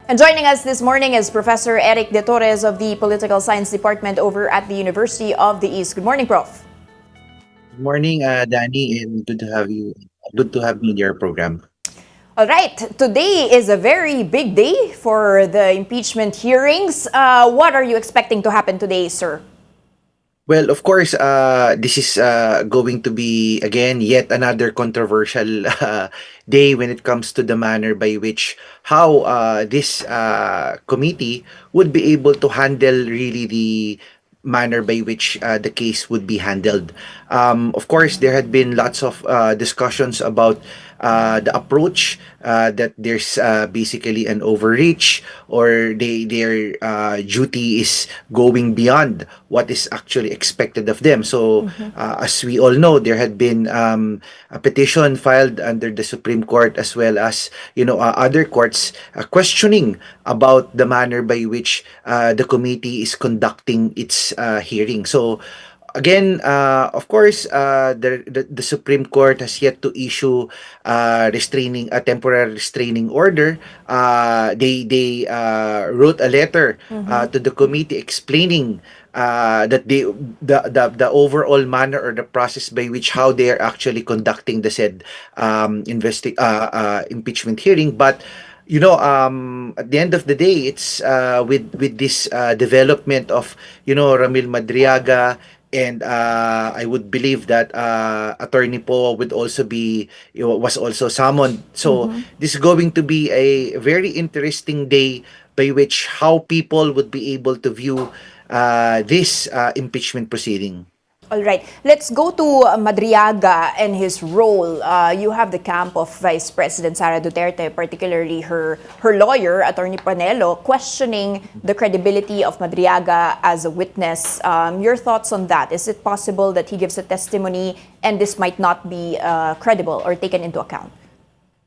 And joining us this morning is Professor Eric De Torres of the Political Science Department over at the University of the East. Good morning, Prof. Good morning, Danny, and good to have you. Good to have me in your program. All right, today is a very big day for the impeachment hearings. What are you expecting to happen today, sir? Well, of course, this is going to be again yet another controversial day when it comes to the manner by which how this committee would be able to handle really the manner by which the case would be handled. Of course, there had been lots of discussions about the approach that there's basically an overreach or their duty is going beyond what is actually expected of them. So, as we all know, there had been a petition filed under the Supreme Court as well as other courts questioning about the manner by which the committee is conducting its hearing. So again, of course, the Supreme Court has yet to issue a temporary restraining order. They wrote a letter to the committee explaining that the overall manner or the process by which how they are actually conducting the said impeachment hearing. But at the end of the day, it's with this development of Ramil Madriaga, and I would believe that Attorney Po would also be was also summoned. So this is going to be a very interesting day by which how people would be able to view this impeachment proceeding. All right, let's go to Madriaga and his role. You have the camp of Vice President Sara Duterte, particularly her lawyer, Attorney Panelo, questioning the credibility of Madriaga as a witness. Your thoughts on that? Is it possible that he gives a testimony and this might not be credible or taken into account?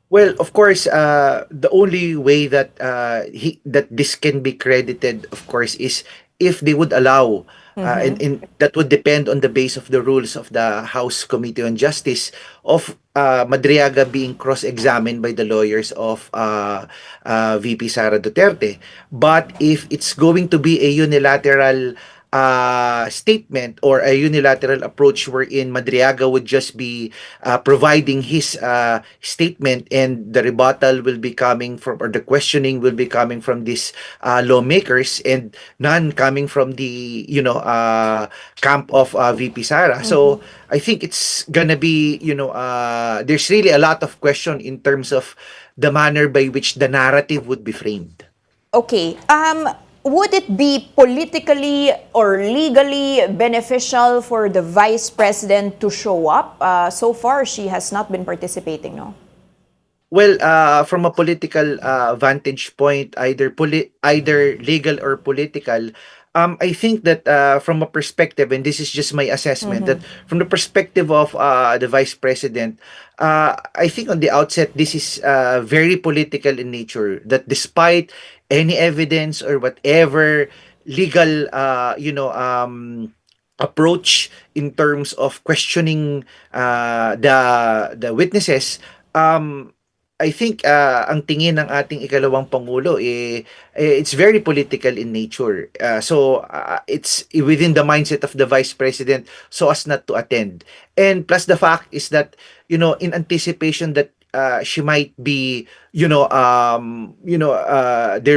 Well, of course, the only way that that this can be credited, of course, is if they would allow, and that would depend on the base of the rules of the House Committee on Justice of Madriaga being cross-examined by the lawyers of VP Sara Duterte. But if it's going to be a unilateral statement or a unilateral approach wherein Madriaga would just be providing his statement and the rebuttal will be coming from, or the questioning will be coming from these lawmakers and none coming from the camp of VP Sara. So I think it's gonna be there's really a lot of question in terms of the manner by which the narrative would be framed. Okay. Would it be politically or legally beneficial for the vice president to show up? So far, she has not been participating, no? Well, from a political vantage point, either legal or political, I think that from a perspective, and this is just my assessment, that from the perspective of the vice president, I think on the outset this is very political in nature. That despite any evidence or whatever legal, approach in terms of questioning the witnesses, I think ang tingin ng ating ikalawang pangulo it's very political in nature. So it's within the mindset of the vice president so as not to attend. And plus the fact is that in anticipation that she might be there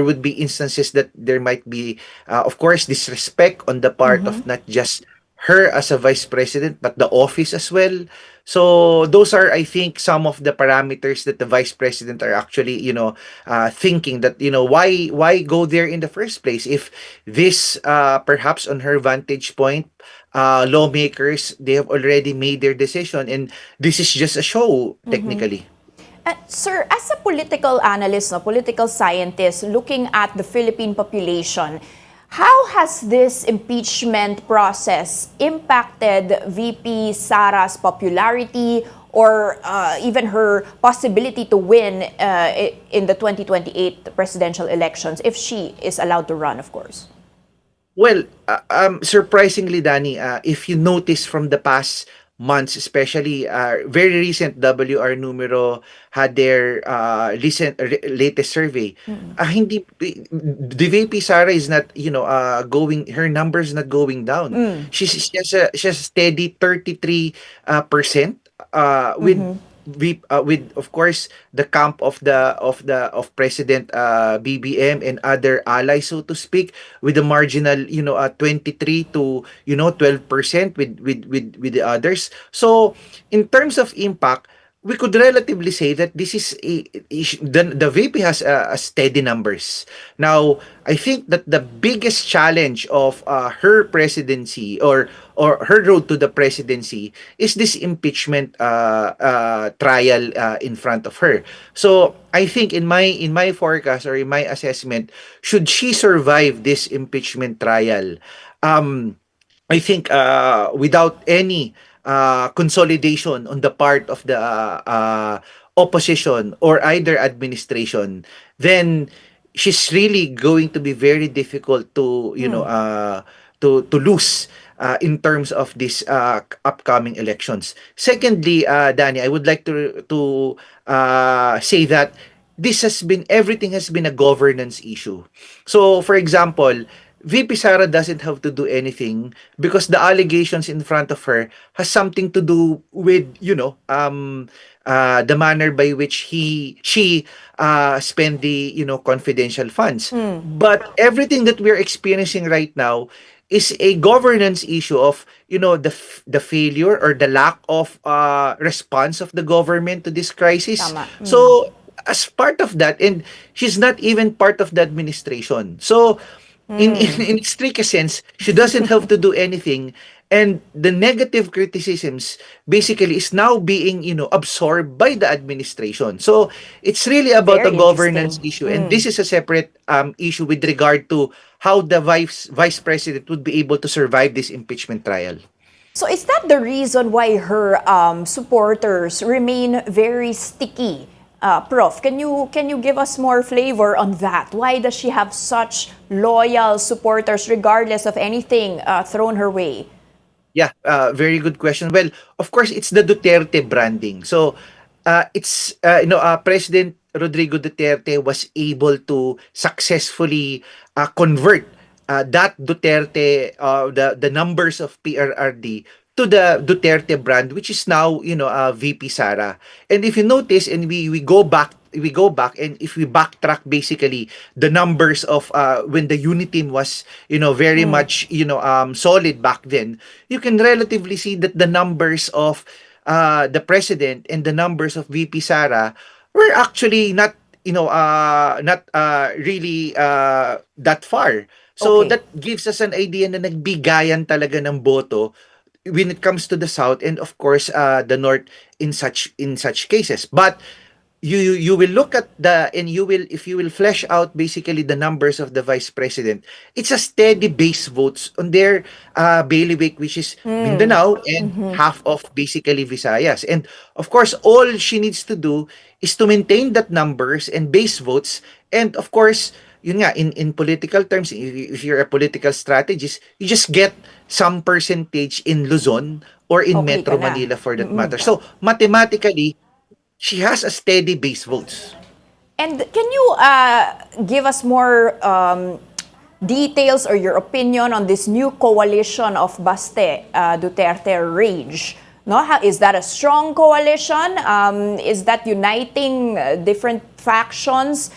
would be instances that there might be of course disrespect on the part of not just her as a vice president but the office as well. So those are, I think, some of the parameters that the vice president are actually, thinking that, why go there in the first place if this, perhaps on her vantage point, lawmakers, they have already made their decision and this is just a show, technically. Sir, as a political analyst, no, political scientist, looking at the Philippine population, how has this impeachment process impacted VP Sara's popularity or even her possibility to win in the 2028 presidential elections, if she is allowed to run, of course? Well, surprisingly, Danny, if you notice from the past months, especially very recent WR Numero had their latest survey. Mm. Hindi the VP Sara is not, going, her numbers not going down. Mm. She's a steady 33 percent with Mhm. with of course the camp of President BBM and other allies, so to speak, with the marginal 23 to 12% with the others. So in terms of impact, we could relatively say that this is the VP has a steady numbers. Now, I think that the biggest challenge of her presidency, or her road to the presidency, is this impeachment trial in front of her. So I think in my forecast, or in my assessment, should she survive this impeachment trial, um, I think without any consolidation on the part of the opposition or either administration, then she's really going to be very difficult to Mm. to lose in terms of this upcoming elections. Secondly, Danny, I would like to say that everything has been a governance issue. So, for example, VP Sara doesn't have to do anything because the allegations in front of her has something to do with, the manner by which she spend the, confidential funds. Mm. But everything that we're experiencing right now is a governance issue of, the failure or the lack of response of the government to this crisis. Tama. Mm. So as part of that, and she's not even part of the administration. So Mm. in its strictest sense, she doesn't have to do anything. And the negative criticisms basically is now being, absorbed by the administration. So it's really about a Very governance interesting. issue. And Mm. this is a separate issue with regard to how the vice president would be able to survive this impeachment trial. So is that the reason why her supporters remain very sticky? Prof, can you give us more flavor on that? Why does she have such loyal supporters regardless of anything thrown her way? Yeah, very good question. Well, of course, it's the Duterte branding. So, President Rodrigo Duterte was able to successfully convert that Duterte, the numbers of PRRD to the Duterte brand, which is now, VP Sara. And if you notice, and we go back, and if we backtrack basically the numbers of when the Uniteam was, very Mm. much, solid back then, you can relatively see that the numbers of the president and the numbers of VP Sara were actually not really that far. So Okay. that gives us an idea na nagbigayan talaga ng boto when it comes to the south, and of course the north in such cases. But you will look at the and you will if you will flesh out basically the numbers of the vice president, it's a steady base votes on their bailiwick, which is Mm. Mindanao and Mhm. half of basically Visayas. And of course, all she needs to do is to maintain that numbers and base votes. And of course, yun nga, in political terms, if you're a political strategist, you just get some percentage in Luzon or in Okay ka Metro na. Manila for that Mm-mm. matter. So mathematically, she has a steady base votes. And can you give us more details or your opinion on this new coalition of Baste Duterte Rage? No, is that a strong coalition? Is that uniting different factions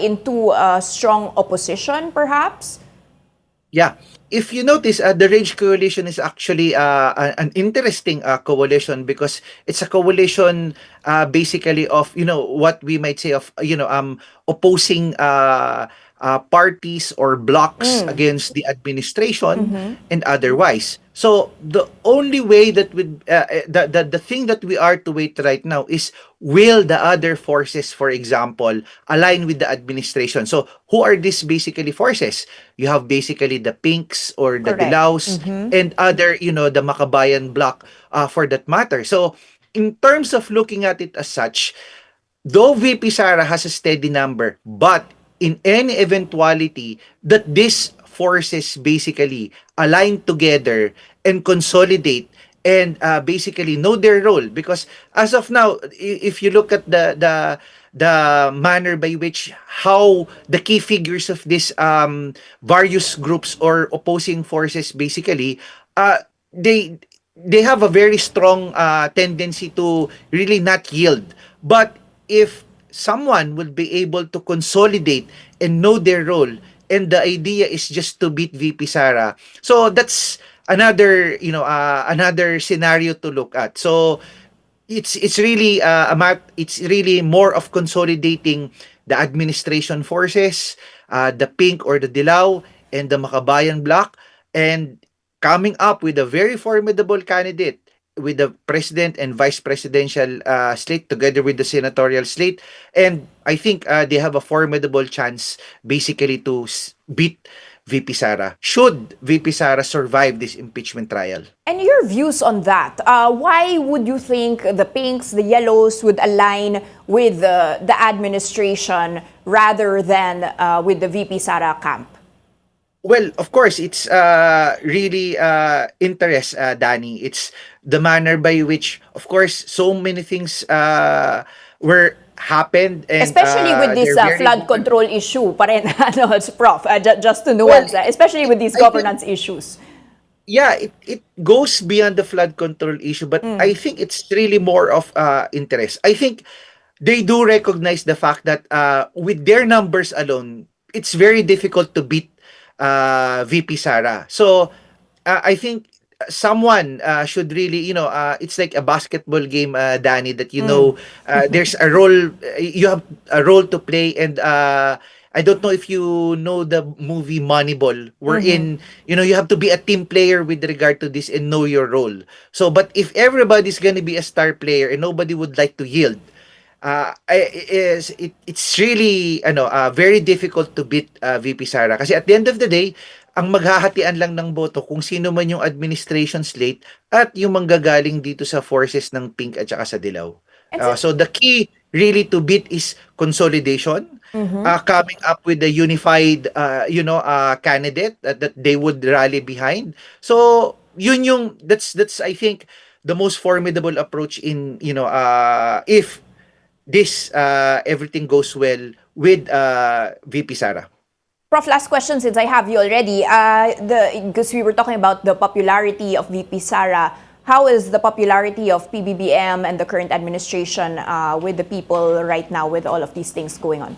into strong opposition, perhaps? Yeah. If you notice, the Rage Coalition is actually an interesting coalition, because it's a coalition basically of, what we might say of, opposing parties or blocks Mm. against the administration Mm-hmm. and otherwise. So the only way that would the thing that we are to wait right now is, will the other forces, for example, align with the administration? So who are these basically forces? You have basically the Pinks or the Correct. Dilaws Mm-hmm. and other, the Makabayan bloc for that matter. So in terms of looking at it as such, though VP Sara has a steady number, but in any eventuality that these forces basically align together and consolidate and basically know their role, because as of now, if you look at the manner by which how the key figures of this various groups or opposing forces basically uh they they have a very strong tendency to really not yield. But if someone will be able to consolidate and know their role, and the idea is just to beat VP Sara, so that's another, another scenario to look at. So it's really it's really more of consolidating the administration forces, the Pink or the Dilaw and the Makabayan bloc, and coming up with a very formidable candidate with the president and vice presidential slate together with the senatorial slate. And I think they have a formidable chance basically to beat VP Sara, should VP Sara survive this impeachment trial. And your views on that? Why would you think the pinks, the yellows would align with the administration rather than with the VP Sara camp? Well, of course, it's really interest, Danny. It's the manner by which, of course, so many things were happened, and Especially with this they're very flood different. control issue pa rin, ano, Prof, just to Well, nuance, especially with these I think, governance issues. yeah, it goes beyond the flood control issue, but I think it's really more of interest. I think they do recognize the fact that with their numbers alone, it's very difficult to beat VP Sara. So I think someone should really, it's like a basketball game, Danny, that there's a role, you have a role to play, and I don't know if you know the movie Moneyball, wherein you have to be a team player with regard to this and know your role. So, but if everybody's gonna be a star player and nobody would like to yield, it's really very difficult to beat VP Sara, kasi at the end of the day ang maghahatian lang ng boto kung sino man yung administration slate at yung manggagaling dito sa forces ng Pink at saka sa Dilaw. And so, So the key really to beat is consolidation, coming up with a unified candidate that they would rally behind. So that's I think the most formidable approach in if this everything goes well with VP Sara. Prof, last question since I have you already. Because we were talking about the popularity of VP Sara, how is the popularity of PBBM and the current administration with the people right now with all of these things going on?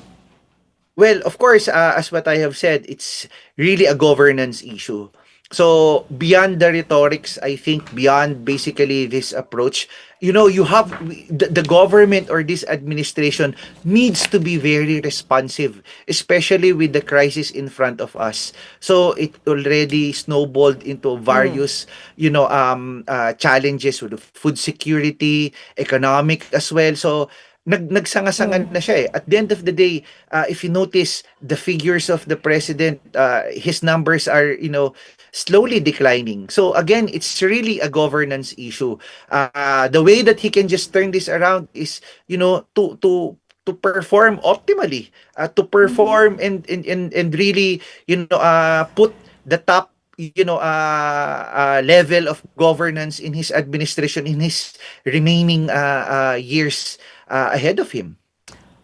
Well, of course, as what I have said, it's really a governance issue. So beyond the rhetorics, I think beyond basically this approach, you have the government or this administration needs to be very responsive, especially with the crisis in front of us. So it already snowballed into various, challenges with food security, economic as well. So nagsanga-sanga na siya eh. At the end of the day, if you notice the figures of the president, his numbers are, slowly declining. So again, it's really a governance issue. The way that he can just turn this around is, to perform optimally, to perform and really, put the top level of governance in his administration in his remaining years ahead of him.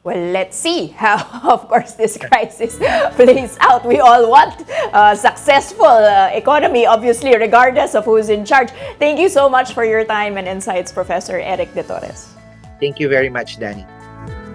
Well, let's see how, of course, this crisis plays out. We all want a successful economy, obviously, regardless of who's in charge. Thank you so much for your time and insights, Professor Eric De Torres. Thank you very much, Danny.